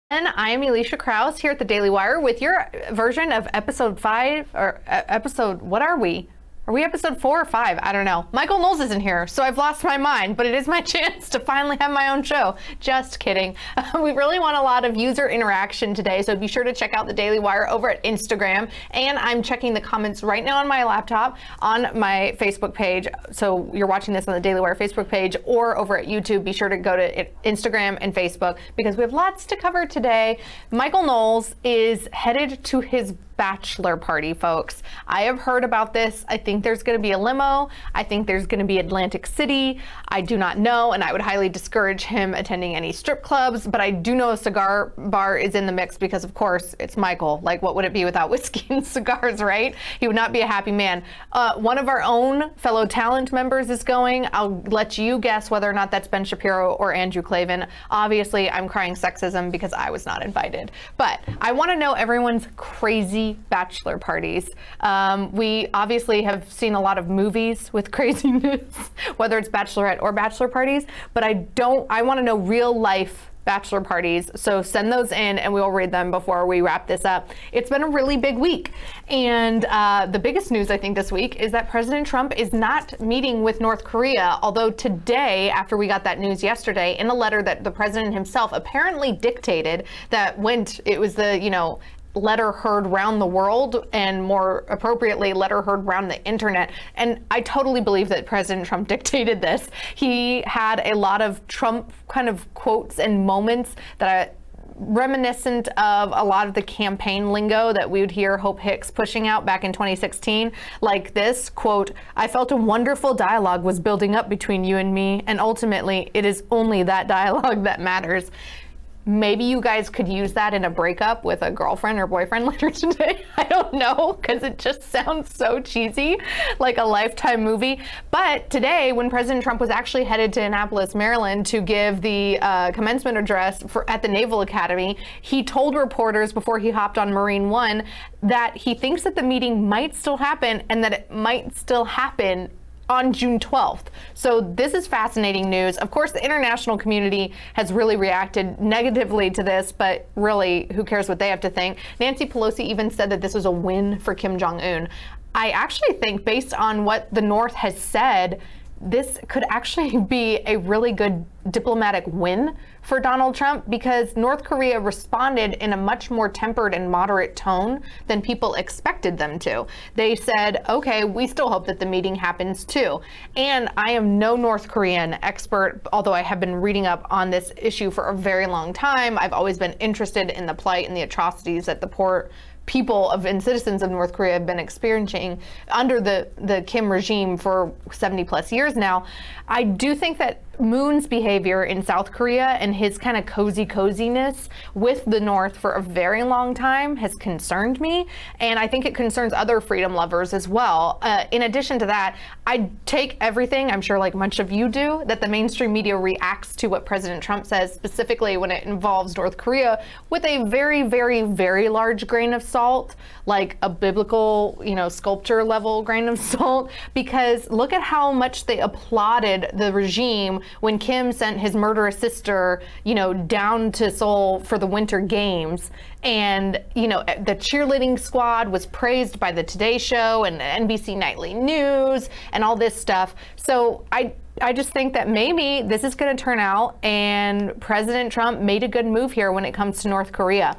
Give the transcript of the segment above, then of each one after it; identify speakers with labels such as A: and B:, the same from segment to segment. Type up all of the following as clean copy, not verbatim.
A: And I am Alicia Krause here at the Daily Wire with your version of episode 5 or episode, what are we? Are we episode 4 or 5? I don't know. Michael Knowles isn't here, so I've lost my mind, but it is my chance to finally have my own show. Just kidding. We really want a lot of user interaction today, so be sure to check out the Daily Wire over at Instagram. And I'm checking the comments right now on my laptop on my Facebook page. So you're watching this on the Daily Wire Facebook page or over at YouTube. Be sure to go to Instagram and Facebook because we have lots to cover today. Michael Knowles is headed to his bachelor party, folks. I have heard about this. I think there's going to be a limo. I think there's going to be Atlantic City. I do not know, and I would highly discourage him attending any strip clubs, but I do know a cigar bar is in the mix because, of course, it's Michael. Like, what would it be without whiskey and cigars, right? He would not be a happy man. One of our own fellow talent members is going. I'll let you guess whether or not that's Ben Shapiro or Andrew Klavan. Obviously, I'm crying sexism because I was not invited, but I want to know everyone's crazy bachelor parties. We obviously have seen a lot of movies with craziness, whether it's bachelorette or bachelor parties, but I want to know real life bachelor parties. So send those in and we'll read them before we wrap this up. It's been a really big week. And the biggest news I think this week is that President Trump is not meeting with North Korea. Although today, after we got that news yesterday, in a letter that the president himself apparently dictated that it was the, letter heard round the world, and more appropriately, letter heard round the internet. And I totally believe that President Trump dictated this. He had a lot of Trump kind of quotes and moments that reminiscent of a lot of the campaign lingo that we would hear Hope Hicks pushing out back in 2016, like this quote, "I felt a wonderful dialogue was building up between you and me, and ultimately it is only that dialogue that matters." Maybe you guys could use that in a breakup with a girlfriend or boyfriend later today. I don't know, because it just sounds so cheesy, like a Lifetime movie. But today, when President Trump was actually headed to Annapolis, Maryland to give the commencement address at the Naval Academy, he told reporters before he hopped on Marine One that he thinks that the meeting might still happen and that it might still happen on June 12th. So this is fascinating news. Of course, the international community has really reacted negatively to this, but really, who cares what they have to think? Nancy Pelosi even said that this was a win for Kim Jong-un. I actually think, based on what the North has said, this could actually be a really good diplomatic win for Donald Trump, because North Korea responded in a much more tempered and moderate tone than people expected them to. They said, okay, we still hope that the meeting happens too. And I am no North Korean expert, although I have been reading up on this issue for a very long time. I've always been interested in the plight and the atrocities that the poor people and citizens of North Korea have been experiencing under the Kim regime for 70 plus years now. I do think that Moon's behavior in South Korea and his kind of coziness with the North for a very long time has concerned me, and I think it concerns other freedom lovers as well. In addition to that, I take everything, I'm sure like much of you do, that the mainstream media reacts to what President Trump says, specifically when it involves North Korea, with a very, very, very large grain of salt, like a biblical, sculpture level grain of salt, because look at how much they applauded the regime when Kim sent his murderous sister, down to Seoul for the Winter Games. And, the cheerleading squad was praised by the Today Show and NBC Nightly News and all this stuff. So I just think that maybe this is going to turn out and President Trump made a good move here when it comes to North Korea.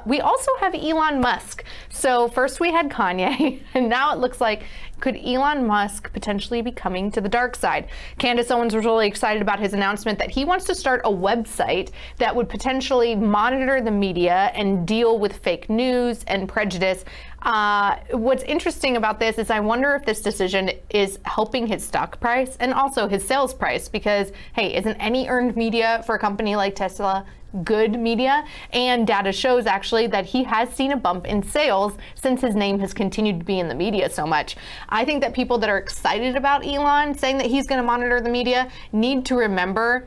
A: We also have Elon Musk. So first we had Kanye, and now it looks like, could Elon Musk potentially be coming to the dark side? Candace Owens was really excited about his announcement that he wants to start a website that would potentially monitor the media and deal with fake news and prejudice. What's interesting about this is I wonder if this decision is helping his stock price and also his sales price, because, hey, isn't any earned media for a company like Tesla good media? And data shows actually that he has seen a bump in sales since his name has continued to be in the media so much. I think that people that are excited about Elon saying that he's going to monitor the media need to remember,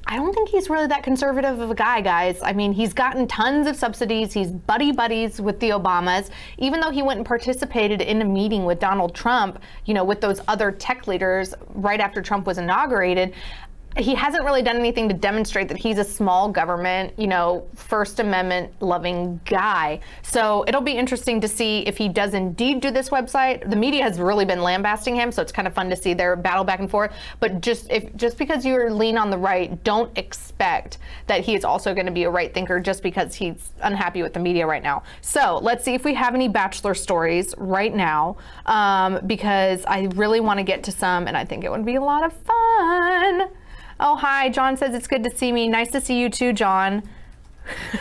A: I don't think he's really that conservative of a guy, guys. I mean, he's gotten tons of subsidies. He's buddies with the Obamas. Even though he went and participated in a meeting with Donald Trump, with those other tech leaders right after Trump was inaugurated, he hasn't really done anything to demonstrate that he's a small government, First Amendment loving guy. So it'll be interesting to see if he does indeed do this website. The media has really been lambasting him, so it's kind of fun to see their battle back and forth. But just because you lean on the right, don't expect that he is also going to be a right thinker just because he's unhappy with the media right now. So let's see if we have any Bachelor stories right now, because I really want to get to some, and I think it would be a lot of fun. Oh, hi. John says it's good to see me. Nice to see you too, John.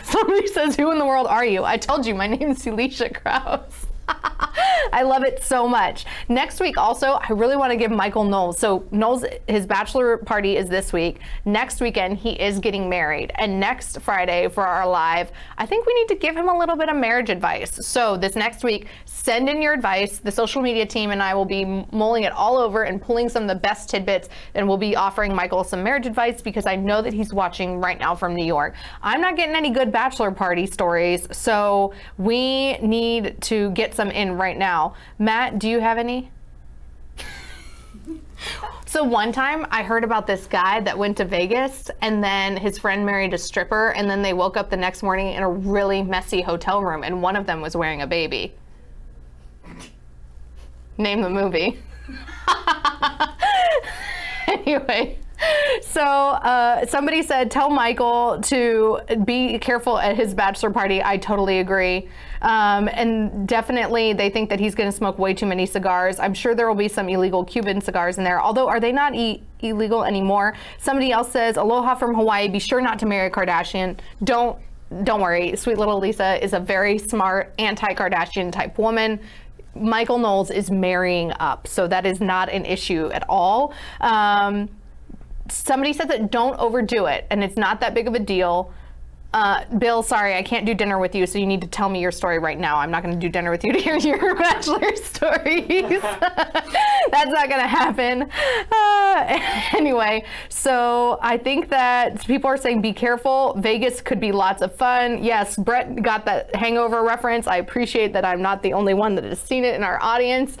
A: Somebody says, who in the world are you? I told you, my name is Elisha Krause. I love it so much. Next week also, I really want to give Michael Knowles. So Knowles, his bachelor party is this week. Next weekend, he is getting married. And next Friday for our live, I think we need to give him a little bit of marriage advice. So this next week, send in your advice. The social media team and I will be mulling it all over and pulling some of the best tidbits. And we'll be offering Michael some marriage advice because I know that he's watching right now from New York. I'm not getting any good bachelor party stories. So we need to get some in right now. Matt, do you have any? So one time I heard about this guy that went to Vegas and then his friend married a stripper and then they woke up the next morning in a really messy hotel room and one of them was wearing a baby. Name the movie. Anyway. So somebody said, tell Michael to be careful at his bachelor party. I totally agree. And definitely they think that he's going to smoke way too many cigars. I'm sure there will be some illegal Cuban cigars in there, although are they not illegal anymore? Somebody else says, aloha from Hawaii. Be sure not to marry a Kardashian. Don't worry. Sweet little Lisa is a very smart anti-Kardashian type woman. Michael Knowles is marrying up, so that is not an issue at all. Somebody said that don't overdo it, and it's not that big of a deal. Bill, sorry, I can't do dinner with you, so you need to tell me your story right now. I'm not going to do dinner with you to hear your bachelor stories. That's not going to happen. Anyway, so I think that people are saying be careful. Vegas could be lots of fun. Yes, Brett got that Hangover reference. I appreciate that I'm not the only one that has seen it in our audience.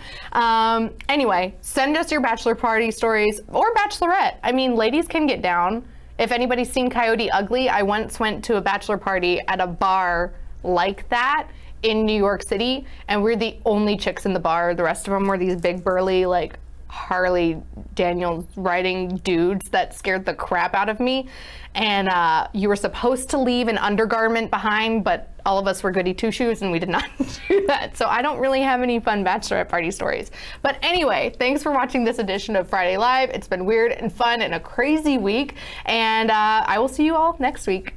A: Anyway, send us your bachelor party stories or bachelorette. I mean, ladies can get down. If anybody's seen Coyote Ugly, I once went to a bachelor party at a bar like that in New York City, and we're the only chicks in the bar. The rest of them were these big burly, like Harley Daniels riding dudes that scared the crap out of me. And you were supposed to leave an undergarment behind, but all of us were goody two-shoes and we did not do that. So I don't really have any fun bachelorette party stories. But anyway, thanks for watching this edition of Friday Live. It's been weird and fun and a crazy week. And I will see you all next week.